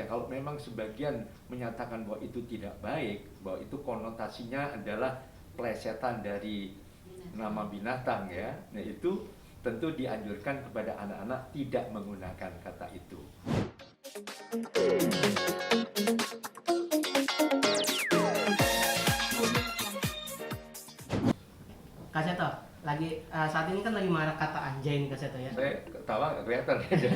kalau memang sebagian menyatakan bahwa itu tidak baik, bahwa itu konotasinya adalah plesetan dari nama binatang ya, nah itu tentu dianjurkan kepada anak-anak tidak menggunakan kata itu. Kak Seto, saat ini kan lagi marak kata anjay nih Kak Seto ya. Saya ketawa nggak kelihatan ya.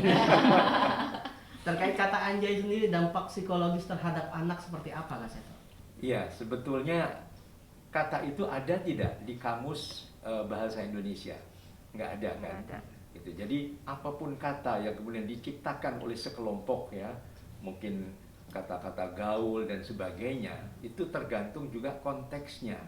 Terkait kata anjay sendiri, dampak psikologis terhadap anak seperti apa Kak Seto? Iya, sebetulnya kata itu ada tidak di kamus bahasa Indonesia? Nggak ada kan? Nggak ada. Gitu. Jadi apapun kata yang kemudian diciptakan oleh sekelompok ya, mungkin kata-kata gaul dan sebagainya, itu tergantung juga konteksnya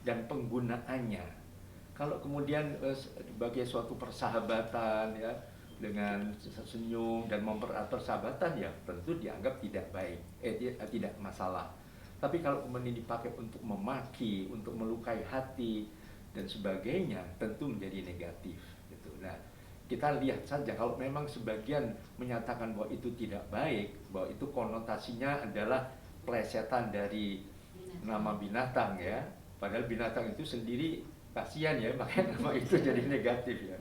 dan penggunaannya. Kalau kemudian sebagai suatu persahabatan ya, dengan senyum dan mempererat persahabatan ya tentu dianggap tidak baik, tidak masalah. Tapi kalau kemudian dipakai untuk memaki, untuk melukai hati dan sebagainya, tentu menjadi negatif. Gitu. Nah, kita lihat saja kalau memang sebagian menyatakan bahwa itu tidak baik, bahwa itu konotasinya adalah plesetan dari nama binatang ya, padahal binatang itu sendiri kasihan ya, makanya nama itu jadi negatif ya.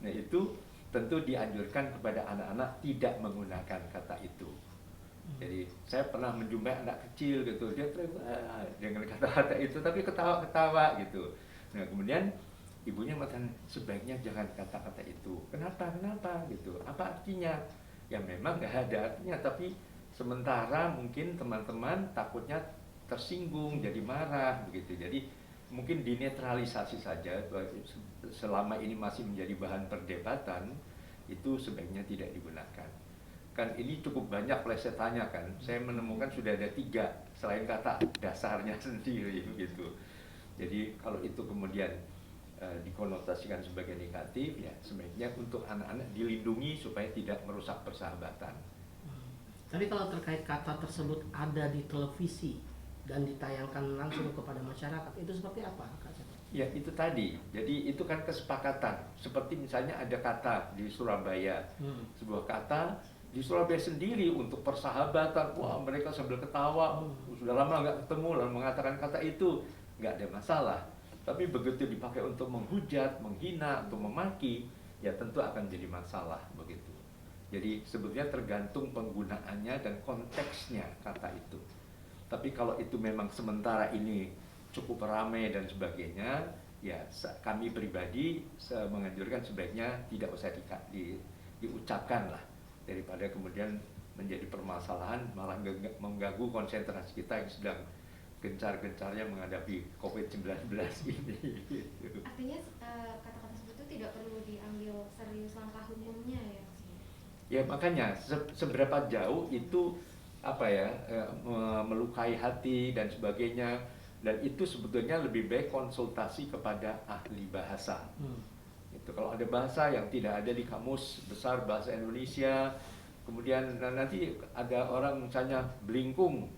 Nah itu tentu dianjurkan kepada anak-anak tidak menggunakan kata itu. Jadi saya pernah menjumpai anak kecil gitu, dia dengan kata-kata itu tapi ketawa-ketawa gitu. Nah kemudian ibunya mengatakan sebaiknya jangan kata-kata itu. Kenapa gitu? Apa artinya? Ya memang nggak ada artinya, tapi sementara mungkin teman-teman takutnya tersinggung, jadi marah begitu. Jadi mungkin dinetralisasi saja. Selama ini masih menjadi bahan perdebatan, itu sebaiknya tidak digunakan. Kan ini cukup banyak plesetannya kan. Saya menemukan sudah ada 3 selain kata dasarnya sendiri begitu. Jadi kalau itu kemudian dikonotasikan sebagai negatif ya sebaiknya untuk anak-anak dilindungi supaya tidak merusak persahabatan. Tapi kalau terkait kata tersebut ada di televisi dan ditayangkan langsung kepada masyarakat, itu seperti apa Kak Seto? Ya itu tadi, jadi itu kan kesepakatan. Seperti misalnya ada kata di Surabaya, sebuah kata di Surabaya sendiri untuk persahabatan, wah mereka sambil ketawa, sudah lama nggak ketemu lalu mengatakan kata itu, nggak ada masalah. Tapi begitu dipakai untuk menghujat, menghina, atau memaki, ya tentu akan jadi masalah begitu. Jadi sebetulnya tergantung penggunaannya dan konteksnya kata itu. Tapi kalau itu memang sementara ini cukup ramai dan sebagainya, ya kami pribadi menganjurkan sebaiknya tidak usah diucapkan lah, daripada kemudian menjadi permasalahan malah mengganggu konsentrasi kita yang sedang gencar-gencarnya menghadapi COVID-19 ini. Artinya kata-kata tersebut itu tidak perlu diambil serius langkah hukumnya ya? Ya makanya seberapa jauh itu apa ya melukai hati dan sebagainya, dan itu sebetulnya lebih baik konsultasi kepada ahli bahasa. Itu kalau ada bahasa yang tidak ada di kamus besar bahasa Indonesia, kemudian nanti ada orang misalnya belingkung,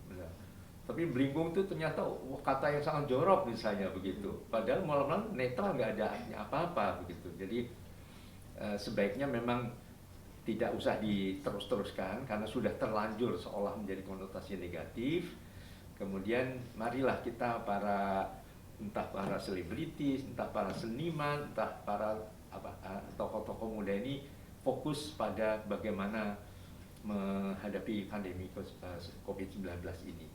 tapi belingkung itu ternyata kata yang sangat jorok misalnya begitu, padahal malah netral, nggak ada artinya apa-apa begitu. Jadi sebaiknya memang tidak usah diterus-teruskan karena sudah terlanjur seolah menjadi konotasi negatif. Kemudian marilah kita entah para selebritis, entah para seniman, entah para tokoh-tokoh muda ini fokus pada bagaimana menghadapi pandemi COVID-19 ini.